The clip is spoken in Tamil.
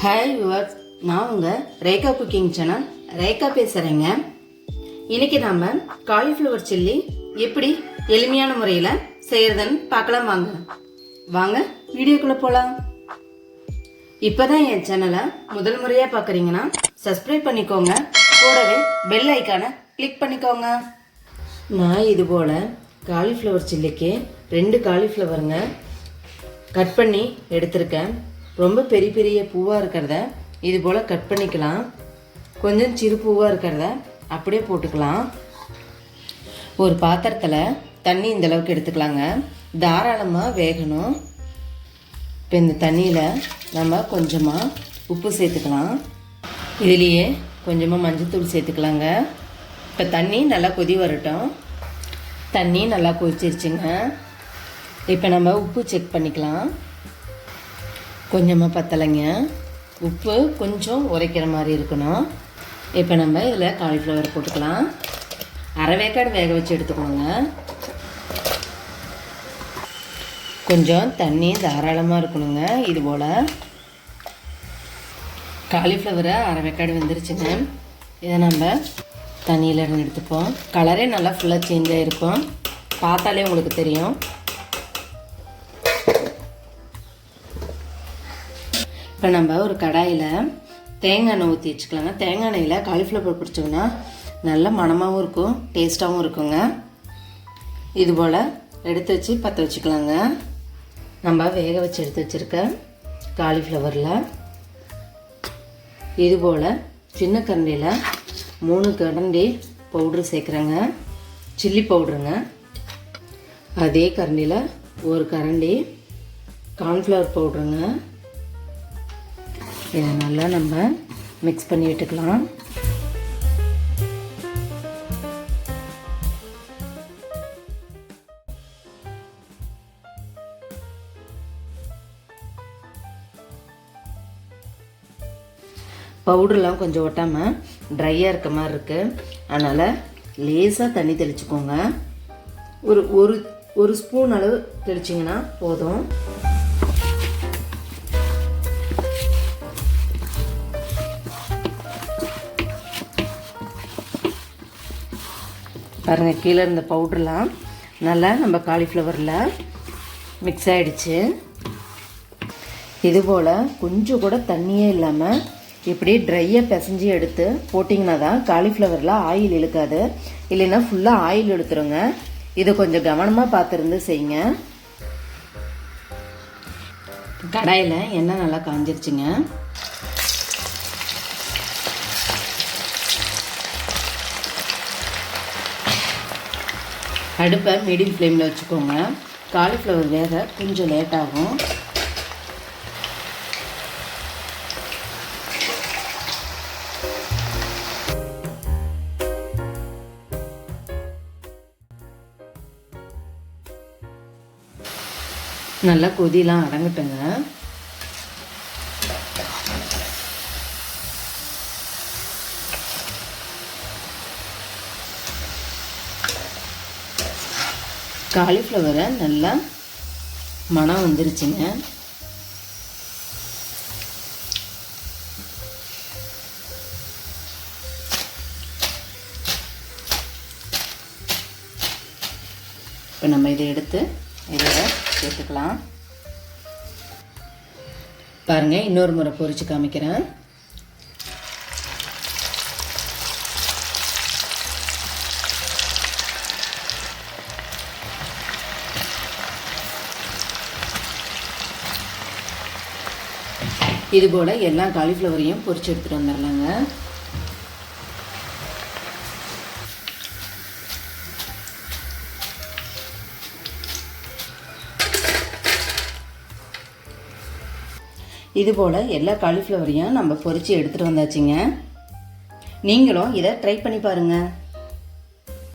ஹாய் வியூவர்ஸ், நான் உங்கள் ரேகா குக்கிங் சேனல் ரேகா பேசுகிறேங்க. இன்றைக்கி நம்ம காலிஃப்ளவர் சில்லி எப்படி எளிமையான முறையில் செய்கிறதுன்னு பார்க்கலாம். வாங்க வீடியோக்குள்ளே போகலாம். இப்போ தான் என் சேனலை முதல் முறையாக பார்க்குறீங்கன்னா சப்ஸ்கிரைப் பண்ணிக்கோங்க, கூடவே பெல் ஐக்கானை கிளிக் பண்ணிக்கோங்க. நான் இது போல் காலிஃப்ளவர் சில்லிக்கு 2 காலிஃப்ளவருங்க கட் பண்ணி எடுத்திருக்கேன். ரொம்ப பெரிய பெரிய பூவாக இருக்கிறத இது போல் கட் பண்ணிக்கலாம். கொஞ்சம் சிறு பூவாக இருக்கிறத அப்படியே போட்டுக்கலாம். ஒரு பாத்திரத்தில் தண்ணி இந்தளவுக்கு எடுத்துக்கலாங்க. தாராளமாக வேகணும். இப்போ இந்த தண்ணியில் நம்ம கொஞ்சமாக உப்பு சேர்த்துக்கலாம். இதுலேயே கொஞ்சமாக மஞ்சள்தூள் சேர்த்துக்கலாங்க. இப்போ தண்ணி நல்லா கொதி வரட்டும். தண்ணி நல்லா கொதிச்சிருச்சுங்க. இப்போ நம்ம உப்பு செக் பண்ணிக்கலாம். கொஞ்சமாக பத்தலைங்க. உப்பு கொஞ்சம் உரைக்கிற மாதிரி இருக்கணும். இப்போ நம்ம இதில் காலிஃப்ளவர் போட்டுக்கலாம். அரை வேக்காடு வேக வச்சு எடுத்துக்கணுங்க. கொஞ்சம் தண்ணி தாராளமாக இருக்கணுங்க. இது போல் காலிஃப்ளவரை அரை வேக்காடு வெந்துருச்சுங்க. இதை நம்ம தண்ணியில் எடுத்துப்போம். கலரே நல்லா ஃபுல்லாக சேஞ்ச் ஆகிருக்கும், பார்த்தாலே உங்களுக்கு தெரியும். இப்போ நம்ம ஒரு கடாயில் தேங்காய் எண்ணெய் ஊற்றி வச்சுக்கலாங்க. தேங்காய் எண்ணெயில் காலிஃப்ளவர் பிடிச்சோம்னா நல்ல மணமாகவும் இருக்கும், டேஸ்ட்டாகவும் இருக்குங்க. இது போல் எடுத்து வச்சு பற்ற வச்சுக்கலாங்க. நம்ம வேக வச்சு எடுத்து வச்சுருக்க காலிஃப்ளவரில் இது போல் சின்ன கரண்டியில் 3 கரண்டி பவுட்ரு சேர்க்குறேங்க, சில்லி பவுட்ருங்க. அதே கரண்டியில் 1 கரண்டி கார்ன்ஃப்ளவர் பவுட்ருங்க. இதை நல்லா நம்ம மிக்ஸ் பண்ணி விட்டுக்கலாம். பவுடர்லாம் கொஞ்சம் ஒட்டாமல் ட்ரையாக இருக்க மாதிரி இருக்குது. அதனால் லேசாக தண்ணி தெளிச்சுக்கோங்க. ஒரு ஸ்பூன் அளவு தெளிச்சிங்கன்னா போதும். பாருங்கள், கீழே இருந்த பவுடர்லாம் நல்லா நம்ம காலிஃப்ளவரில் மிக்ஸ் ஆகிடுச்சு. இதுபோல் கொஞ்சம் கூட தண்ணியே இல்லாமல் இப்படி ட்ரையாக பிசைஞ்சு எடுத்து போட்டிங்கன்னா தான் காலிஃப்ளவரில் ஆயில் இழுக்காது. இல்லைன்னா ஃபுல்லாக ஆயில் எடுத்துருங்க. இதை கொஞ்சம் கவனமாக பார்த்துருந்து செய்யுங்க. கடாயில் எண்ணெய் நல்லா காஞ்சிருச்சுங்க. அடுப்பை மீடியம் ஃப்ளேமில் வச்சுக்கோங்க. காலிஃப்ளவர் வேக கொஞ்சம் லேட் ஆகும். நல்லா கொதிலாம் அடங்கட்டுங்க. காலிஃப்ளவரை நல்லா மணம் வந்துருச்சுங்க. இப்போ நம்ம இதை எடுத்து இதில் சேர்த்துக்கலாம். பாருங்கள், இன்னொரு முறை பொரிச்சு காமிக்கிறேன். இது போல் எல்லா காலிஃப்ளவரையும் பொரிச்சு எடுத்துகிட்டு வந்துடலாங்க. இது போல் எல்லா காலிஃப்ளவரையும் நம்ம பொரிச்சு எடுத்துகிட்டு வந்தாச்சுங்க. நீங்களும் இதை ட்ரை பண்ணி பாருங்கள்.